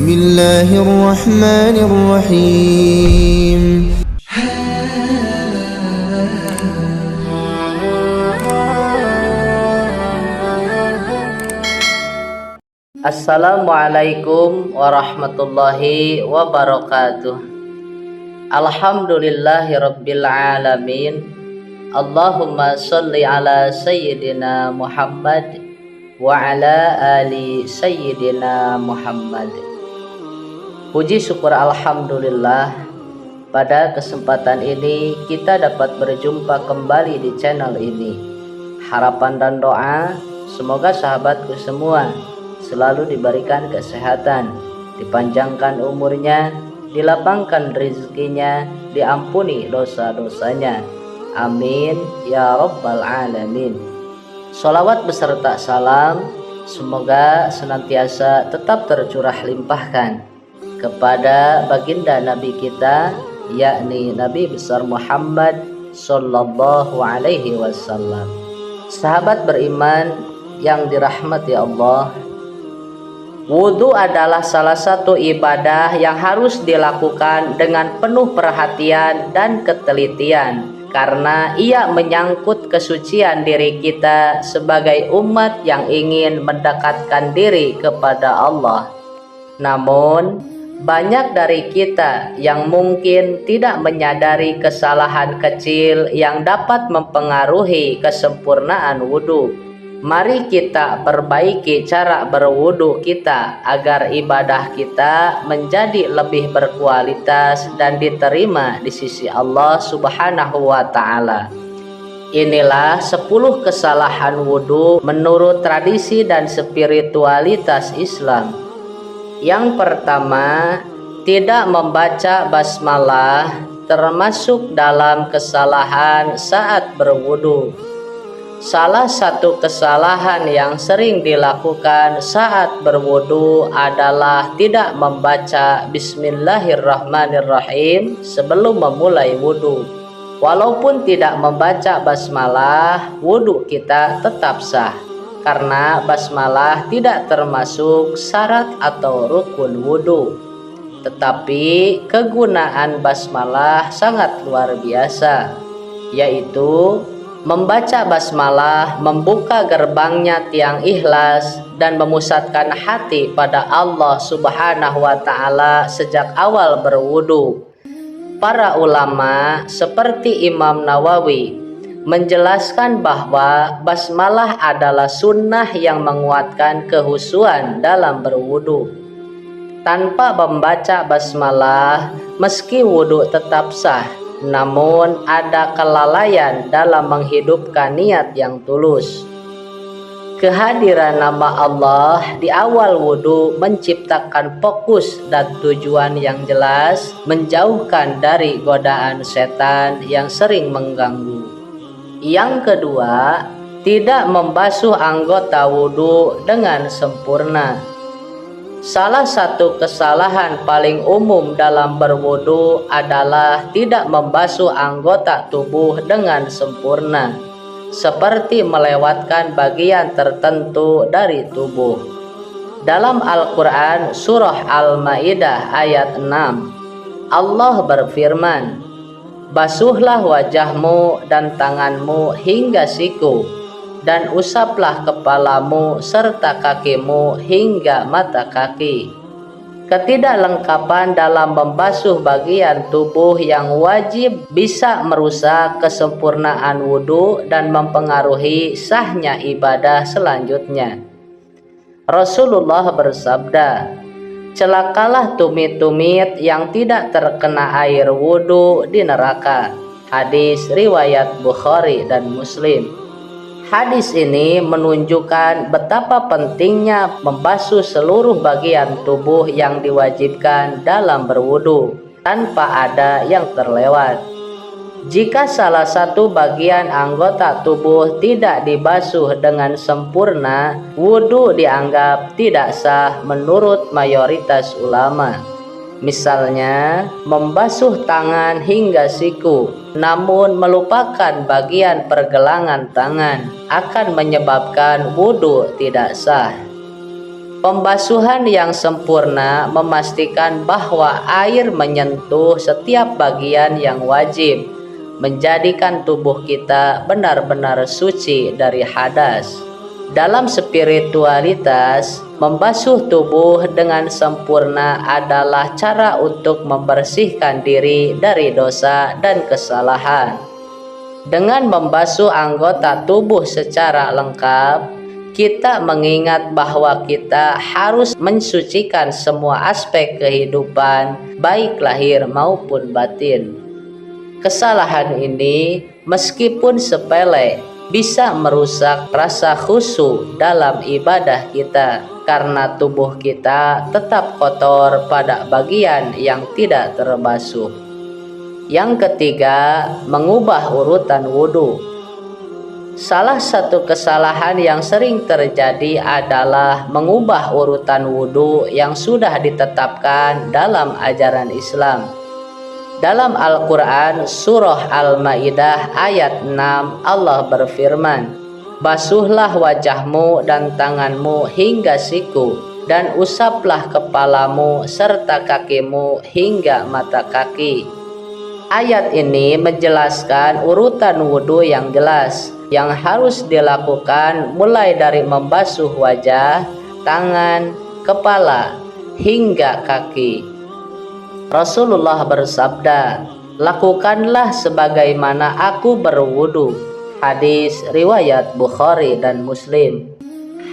الله الرحمن الرحيم. Assalamualaikum warahmatullahi wabarakatuh. Alhamdulillahi rabbil alamin. Allahumma sholli ala sayyidina Muhammad wa ala ali sayyidina Muhammad. Puji syukur alhamdulillah, pada kesempatan ini kita dapat berjumpa kembali di channel ini. Harapan dan doa semoga sahabatku semua selalu diberikan kesehatan, dipanjangkan umurnya, dilapangkan rezekinya, diampuni dosa-dosanya. Amin ya rabbal alamin. Sholawat beserta salam semoga senantiasa tetap tercurah limpahkan kepada baginda Nabi kita, yakni Nabi besar Muhammad sallallahu alaihi wasallam. Sahabat beriman yang dirahmati Allah, wudu adalah salah satu ibadah yang harus dilakukan dengan penuh perhatian dan ketelitian, karena ia menyangkut kesucian diri kita sebagai umat yang ingin mendekatkan diri kepada Allah. Namun, banyak dari kita yang mungkin tidak menyadari kesalahan kecil yang dapat mempengaruhi kesempurnaan wudu. Mari kita perbaiki cara berwudu kita agar ibadah kita menjadi lebih berkualitas dan diterima di sisi Allah Subhanahu wa Ta'ala. Inilah 10 kesalahan wudu menurut tradisi dan spiritualitas Islam. Yang pertama, tidak membaca basmalah termasuk dalam kesalahan saat berwudu. Salah satu kesalahan yang sering dilakukan saat berwudu adalah tidak membaca Bismillahirrahmanirrahim sebelum memulai wudu. Walaupun tidak membaca basmalah, wudu kita tetap sah, karena basmalah tidak termasuk syarat atau rukun wudu. Tetapi kegunaan basmalah sangat luar biasa, yaitu membaca basmalah membuka gerbangnya tiang ikhlas dan memusatkan hati pada Allah Subhanahu wa Ta'ala sejak awal berwudu. Para ulama seperti Imam Nawawi menjelaskan bahwa basmalah adalah sunnah yang menguatkan kehusuan dalam berwudu. Tanpa membaca basmalah, meski wudu tetap sah, namun ada kelalaian dalam menghidupkan niat yang tulus. Kehadiran nama Allah di awal wudu menciptakan fokus dan tujuan yang jelas, menjauhkan dari godaan setan yang sering mengganggu. Yang kedua, tidak membasuh anggota wudu dengan sempurna. Salah satu kesalahan paling umum dalam berwudu adalah tidak membasuh anggota tubuh dengan sempurna, seperti melewatkan bagian tertentu dari tubuh. Dalam Al-Quran surah Al-Ma'idah ayat 6, Allah berfirman, "Basuhlah wajahmu dan tanganmu hingga siku, dan usaplah kepalamu serta kakimu hingga mata kaki." Ketidaklengkapan dalam membasuh bagian tubuh yang wajib bisa merusak kesempurnaan wudu dan mempengaruhi sahnya ibadah selanjutnya. Rasulullah bersabda, "Celakalah tumit-tumit yang tidak terkena air wudu di neraka." Hadis riwayat Bukhari dan Muslim. Hadis ini menunjukkan betapa pentingnya membasuh seluruh bagian tubuh yang diwajibkan dalam berwudu, tanpa ada yang terlewat. Jika salah satu bagian anggota tubuh tidak dibasuh dengan sempurna, wudu dianggap tidak sah menurut mayoritas ulama. Misalnya, membasuh tangan hingga siku, namun melupakan bagian pergelangan tangan, akan menyebabkan wudu tidak sah. Pembasuhan yang sempurna memastikan bahwa air menyentuh setiap bagian yang wajib, menjadikan tubuh kita benar-benar suci dari hadas. Dalam spiritualitas, membasuh tubuh dengan sempurna adalah cara untuk membersihkan diri dari dosa dan kesalahan. Dengan membasuh anggota tubuh secara lengkap, kita mengingat bahwa kita harus mensucikan semua aspek kehidupan, baik lahir maupun batin. Kesalahan ini, meskipun sepele, bisa merusak rasa khusyuk dalam ibadah kita, karena tubuh kita tetap kotor pada bagian yang tidak terbasuh. Yang ketiga, mengubah urutan wudhu. Salah satu kesalahan yang sering terjadi adalah mengubah urutan wudhu yang sudah ditetapkan dalam ajaran Islam. Dalam Al-Quran surah Al-Ma'idah ayat 6, Allah berfirman, "Basuhlah wajahmu dan tanganmu hingga siku, dan usaplah kepalamu serta kakimu hingga mata kaki." Ayat ini menjelaskan urutan wudhu yang jelas yang harus dilakukan mulai dari membasuh wajah, tangan, kepala, hingga kaki. Rasulullah bersabda, "Lakukanlah sebagaimana aku berwudu." Hadis riwayat Bukhari dan Muslim.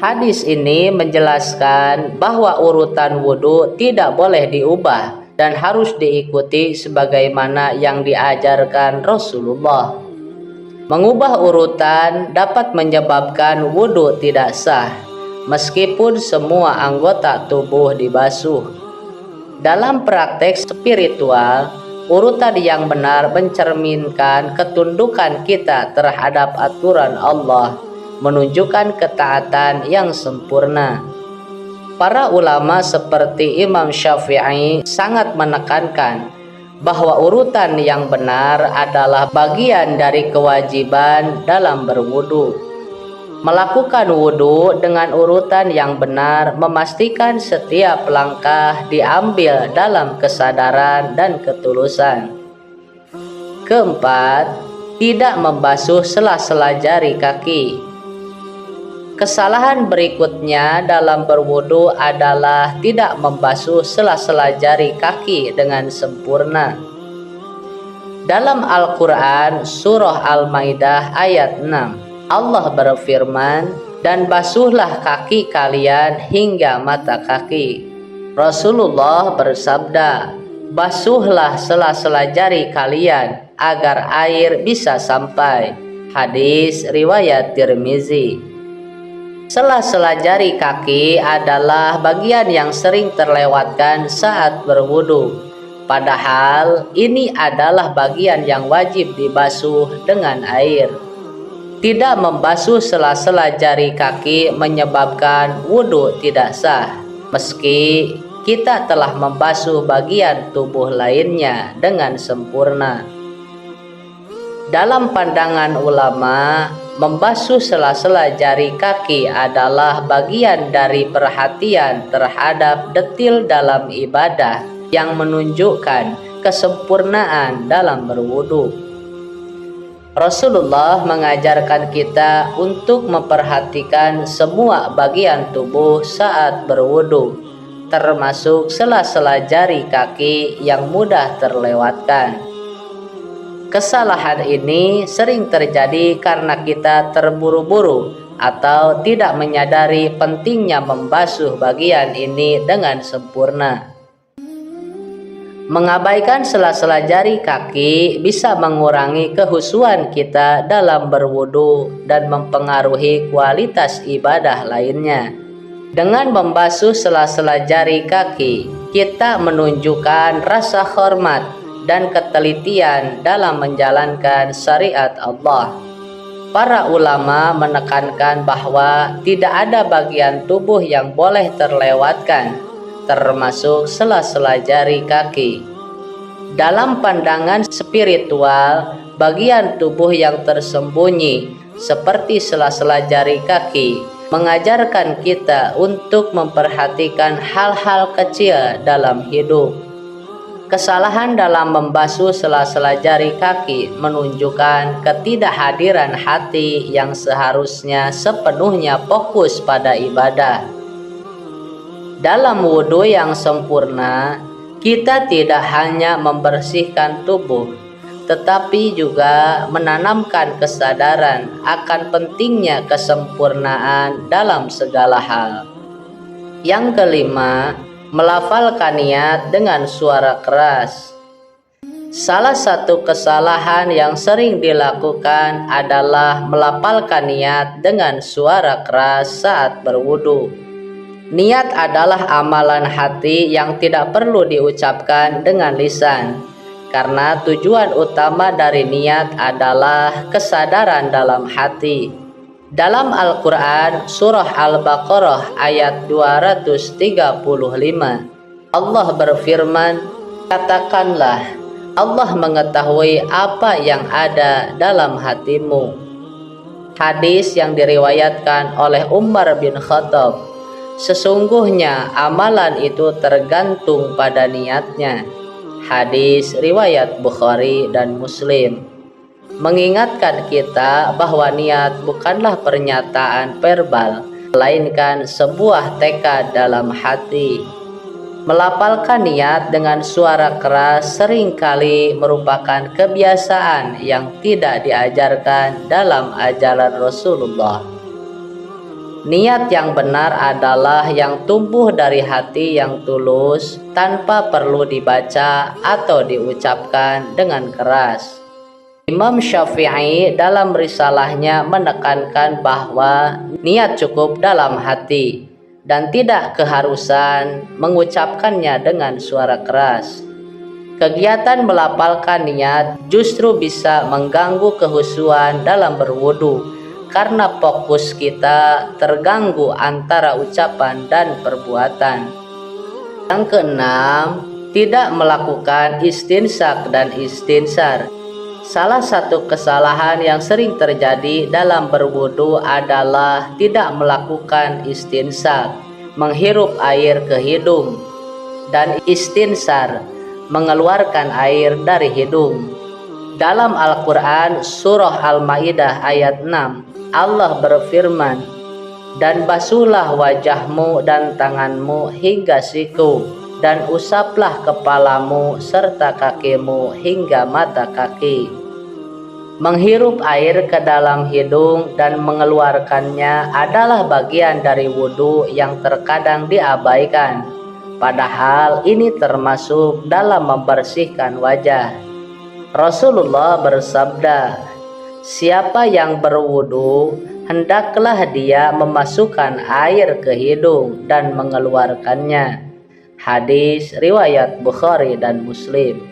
Hadis ini menjelaskan bahwa urutan wudu tidak boleh diubah dan harus diikuti sebagaimana yang diajarkan Rasulullah. Mengubah urutan dapat menyebabkan wudhu tidak sah, meskipun semua anggota tubuh dibasuh. Dalam praktek spiritual, urutan yang benar mencerminkan ketundukan kita terhadap aturan Allah, menunjukkan ketaatan yang sempurna. Para ulama seperti Imam Syafi'i sangat menekankan bahwa urutan yang benar adalah bagian dari kewajiban dalam berwudu. Melakukan wudu dengan urutan yang benar memastikan setiap langkah diambil dalam kesadaran dan ketulusan. Keempat, tidak membasuh sela-sela jari kaki. Kesalahan berikutnya dalam berwudu adalah tidak membasuh sela-sela jari kaki dengan sempurna. Dalam Al-Quran surah Al-Maidah ayat 6, Allah berfirman, "Dan basuhlah kaki kalian hingga mata kaki." Rasulullah bersabda, "Basuhlah sela-sela jari kalian agar air bisa sampai." Hadis riwayat Tirmizi. Sela-sela jari kaki adalah bagian yang sering terlewatkan saat berwudu. Padahal ini adalah bagian yang wajib dibasuh dengan air. Tidak membasuh sela-sela jari kaki menyebabkan wudu tidak sah, meski kita telah membasuh bagian tubuh lainnya dengan sempurna. Dalam pandangan ulama, membasuh sela-sela jari kaki adalah bagian dari perhatian terhadap detil dalam ibadah yang menunjukkan kesempurnaan dalam berwudu. Rasulullah mengajarkan kita untuk memperhatikan semua bagian tubuh saat berwudu, termasuk sela-sela jari kaki yang mudah terlewatkan. Kesalahan ini sering terjadi karena kita terburu-buru atau tidak menyadari pentingnya membasuh bagian ini dengan sempurna. Mengabaikan sela-sela jari kaki bisa mengurangi kehusuan kita dalam berwudu dan mempengaruhi kualitas ibadah lainnya. Dengan membasuh sela-sela jari kaki, kita menunjukkan rasa hormat dan ketelitian dalam menjalankan syariat Allah. Para ulama menekankan bahwa tidak ada bagian tubuh yang boleh terlewatkan, termasuk sela-sela jari kaki. Dalam pandangan spiritual, bagian tubuh yang tersembunyi seperti sela-sela jari kaki mengajarkan kita untuk memperhatikan hal-hal kecil dalam hidup. Kesalahan dalam membasuh sela-sela jari kaki menunjukkan ketidakhadiran hati yang seharusnya sepenuhnya fokus pada ibadah. Dalam wudhu yang sempurna, kita tidak hanya membersihkan tubuh, tetapi juga menanamkan kesadaran akan pentingnya kesempurnaan dalam segala hal. Yang kelima, melafalkan niat dengan suara keras. Salah satu kesalahan yang sering dilakukan adalah melafalkan niat dengan suara keras saat berwudu. Niat adalah amalan hati yang tidak perlu diucapkan dengan lisan, karena tujuan utama dari niat adalah kesadaran dalam hati. Dalam Al-Quran, surah Al-Baqarah ayat 235, Allah berfirman, "Katakanlah, Allah mengetahui apa yang ada dalam hatimu." Hadis yang diriwayatkan oleh Umar bin Khattab. Sesungguhnya amalan itu tergantung pada niatnya. Hadis riwayat Bukhari dan Muslim. Mengingatkan kita bahwa niat bukanlah pernyataan verbal, melainkan sebuah tekad dalam hati. Melafalkan niat dengan suara keras seringkali merupakan kebiasaan yang tidak diajarkan dalam ajaran Rasulullah. Niat yang benar adalah yang tumbuh dari hati yang tulus tanpa perlu dibaca atau diucapkan dengan keras. Imam Syafi'i dalam risalahnya menekankan bahwa niat cukup dalam hati dan tidak keharusan mengucapkannya dengan suara keras. Kegiatan melafalkan niat justru bisa mengganggu kehusuan dalam berwudu, karena fokus kita terganggu antara ucapan dan perbuatan. Yang keenam, tidak melakukan istinsak dan istinsar. Salah satu kesalahan yang sering terjadi dalam berwudu adalah tidak melakukan istinsak, menghirup air ke hidung, dan istinsar, mengeluarkan air dari hidung. Dalam Al-Quran, surah Al-Ma'idah ayat 6, Allah berfirman, "Dan basuhlah wajahmu dan tanganmu hingga siku, dan usaplah kepalamu serta kakimu hingga mata kaki." Menghirup air ke dalam hidung dan mengeluarkannya adalah bagian dari wudhu yang terkadang diabaikan, padahal ini termasuk dalam membersihkan wajah. Rasulullah bersabda, "Siapa yang berwudu, hendaklah dia memasukkan air ke hidung dan mengeluarkannya." Hadis riwayat Bukhari dan Muslim.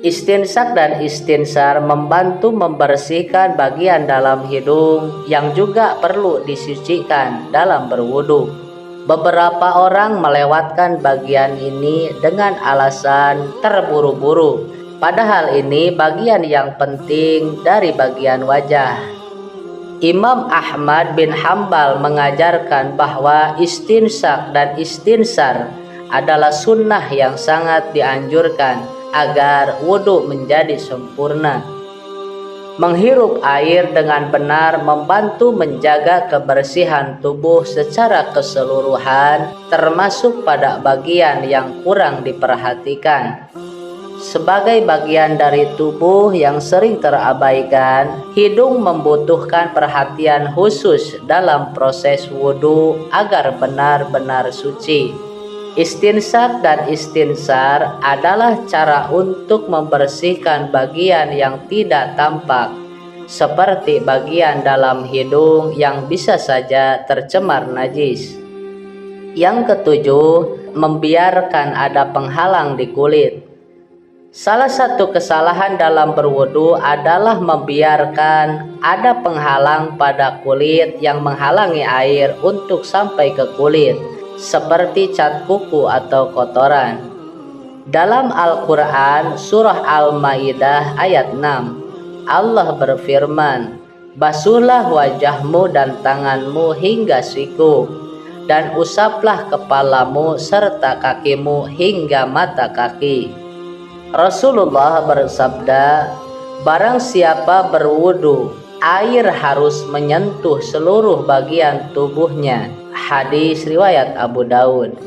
Istinsak dan istinsar membantu membersihkan bagian dalam hidung yang juga perlu disucikan dalam berwudu. Beberapa orang melewatkan bagian ini dengan alasan terburu-buru, padahal ini bagian yang penting dari bagian wajah. Imam Ahmad bin Hambal mengajarkan bahwa istinsak dan istinsar adalah sunnah yang sangat dianjurkan agar wudhu menjadi sempurna. Menghirup air dengan benar membantu menjaga kebersihan tubuh secara keseluruhan, termasuk pada bagian yang kurang diperhatikan. Sebagai bagian dari tubuh yang sering terabaikan, hidung membutuhkan perhatian khusus dalam proses wudhu agar benar-benar suci. Istinsak dan istinsar adalah cara untuk membersihkan bagian yang tidak tampak, seperti bagian dalam hidung yang bisa saja tercemar najis. Yang ketujuh, membiarkan ada penghalang di kulit. Salah satu kesalahan dalam berwudu adalah membiarkan ada penghalang pada kulit yang menghalangi air untuk sampai ke kulit, seperti cat kuku atau kotoran. Dalam Al-Quran, surah Al-Ma'idah ayat 6, Allah berfirman, Basuhlah wajahmu dan tanganmu hingga siku, dan usaplah kepalamu serta kakimu hingga mata kaki. Rasulullah bersabda, barang siapa berwudu, air harus menyentuh seluruh bagian tubuhnya. Hadis riwayat Abu Daud.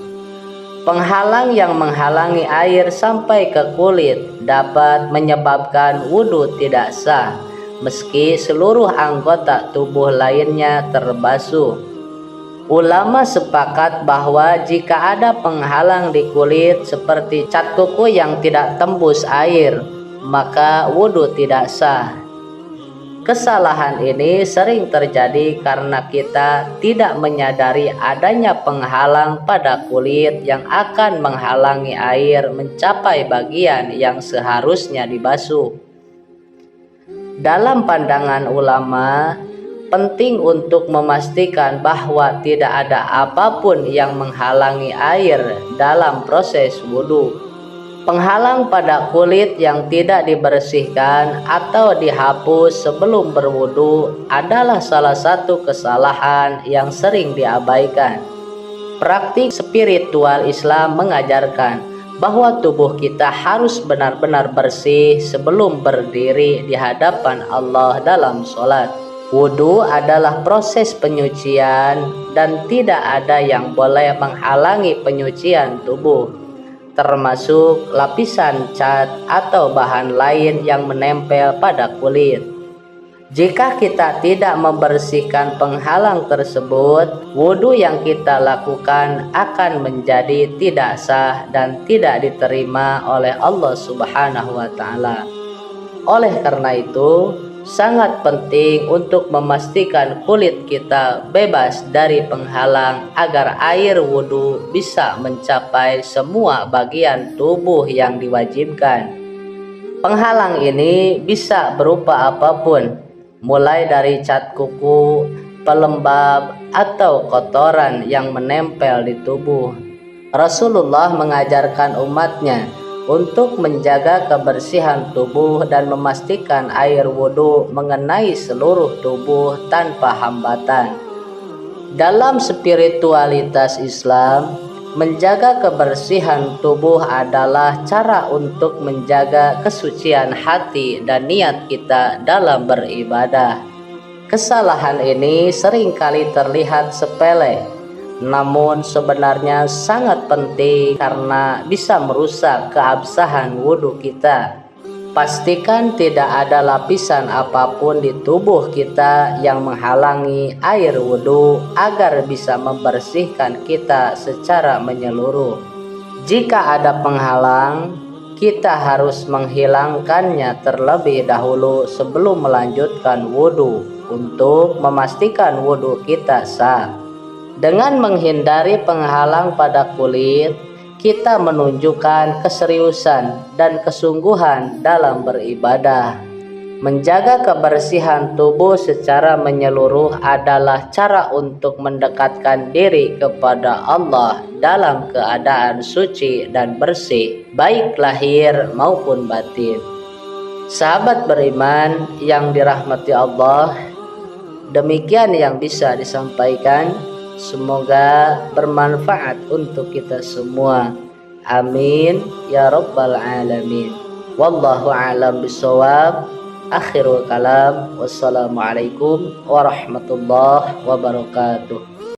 Penghalang yang menghalangi air sampai ke kulit dapat menyebabkan wudu tidak sah, meski seluruh anggota tubuh lainnya terbasuh. Ulama sepakat bahwa jika ada penghalang di kulit seperti cat kuku yang tidak tembus air, maka wudu tidak sah. Kesalahan ini sering terjadi karena kita tidak menyadari adanya penghalang pada kulit yang akan menghalangi air mencapai bagian yang seharusnya dibasuh. Dalam pandangan ulama, penting untuk memastikan bahwa tidak ada apapun yang menghalangi air dalam proses wudu. Penghalang pada kulit yang tidak dibersihkan atau dihapus sebelum berwudu adalah salah satu kesalahan yang sering diabaikan. Praktik spiritual Islam mengajarkan bahwa tubuh kita harus benar-benar bersih sebelum berdiri di hadapan Allah dalam sholat. Wudu adalah proses penyucian dan tidak ada yang boleh menghalangi penyucian tubuh, termasuk lapisan cat atau bahan lain yang menempel pada kulit. Jika kita tidak membersihkan penghalang tersebut, wudu yang kita lakukan akan menjadi tidak sah dan tidak diterima oleh Allah Subhanahu wa Ta'ala. Oleh karena itu, sangat penting untuk memastikan kulit kita bebas dari penghalang agar air wudu bisa mencapai semua bagian tubuh yang diwajibkan. Penghalang ini bisa berupa apapun, mulai dari cat kuku, pelembab, atau kotoran yang menempel di tubuh. Rasulullah mengajarkan umatnya untuk menjaga kebersihan tubuh dan memastikan air wudhu mengenai seluruh tubuh tanpa hambatan. Dalam spiritualitas Islam, menjaga kebersihan tubuh adalah cara untuk menjaga kesucian hati dan niat kita dalam beribadah. Kesalahan ini seringkali terlihat sepele, namun sebenarnya sangat penting karena bisa merusak keabsahan wudhu kita. Pastikan tidak ada lapisan apapun di tubuh kita yang menghalangi air wudhu agar bisa membersihkan kita secara menyeluruh. Jika ada penghalang, kita harus menghilangkannya terlebih dahulu sebelum melanjutkan wudhu untuk memastikan wudhu kita sah. Dengan menghindari penghalang pada kulit, kita menunjukkan keseriusan dan kesungguhan dalam beribadah. Menjaga kebersihan tubuh secara menyeluruh adalah cara untuk mendekatkan diri kepada Allah dalam keadaan suci dan bersih, baik lahir maupun batin. Sahabat beriman yang dirahmati Allah, demikian yang bisa disampaikan. Semoga bermanfaat untuk kita semua. Amin ya rabbal alamin. Wallahu a'lam bishawab. Akhirul kalam. Wassalamualaikum warahmatullahi wabarakatuh.